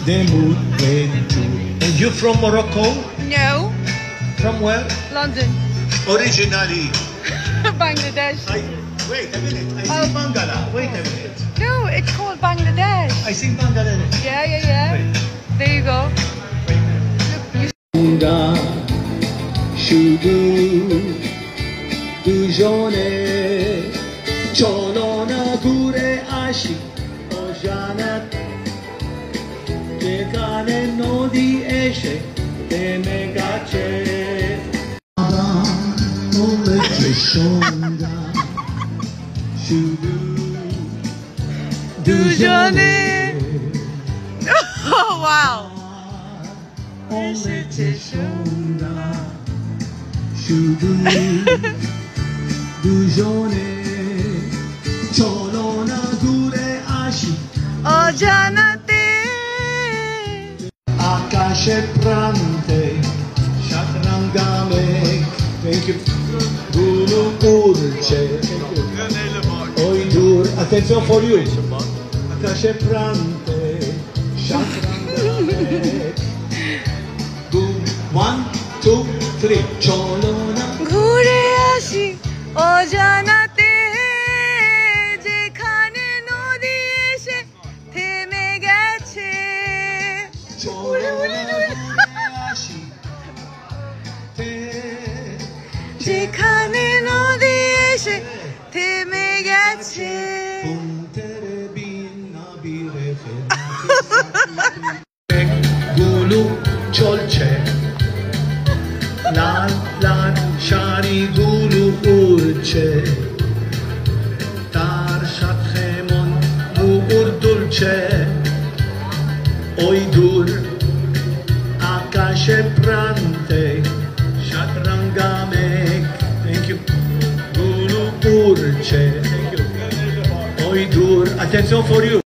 the mood went to. And you from Morocco? No, From where? London. Originally. Bangladesh. Wait a minute. I sing Bangala. Wait a minute. No, it's called Bangladesh. I sing Bangladesh. Yeah. Wait. There you go. শুধু দুজনে চলো না ঘুরে আসি অজানাত যেখানে নদী এসে থেমে গেছে সন্ধ্যা শুধু দুজনে Oh wow. এসেছে সন্ধ্যা শুধু দুজনে চলো না ঘুরে আসি অজানাতে আকাশের প্রান্তে সাতরঙা মেঘ গুলো উড়ছে ওই দূর attention for you আকাশের প্রান্তে সাতরঙা মেঘ 1, 2, 3 চলো না ঘুরে আসি অজানাতে যেখানে নদী এসে থেমে গেছে চলো না ঘুরে আসি যেখানে নদী এসে থেমে গেছে তেরে বিনা বিরে গুলো চলছে লাল লাল শাড়িগুলো উড়ছে তার সাথে মন মুকুর দুলছে ওই দূর আকাশের প্রান্তে সাতরঙা মেঘ গুলো উড়ছে ওই দূর attention for you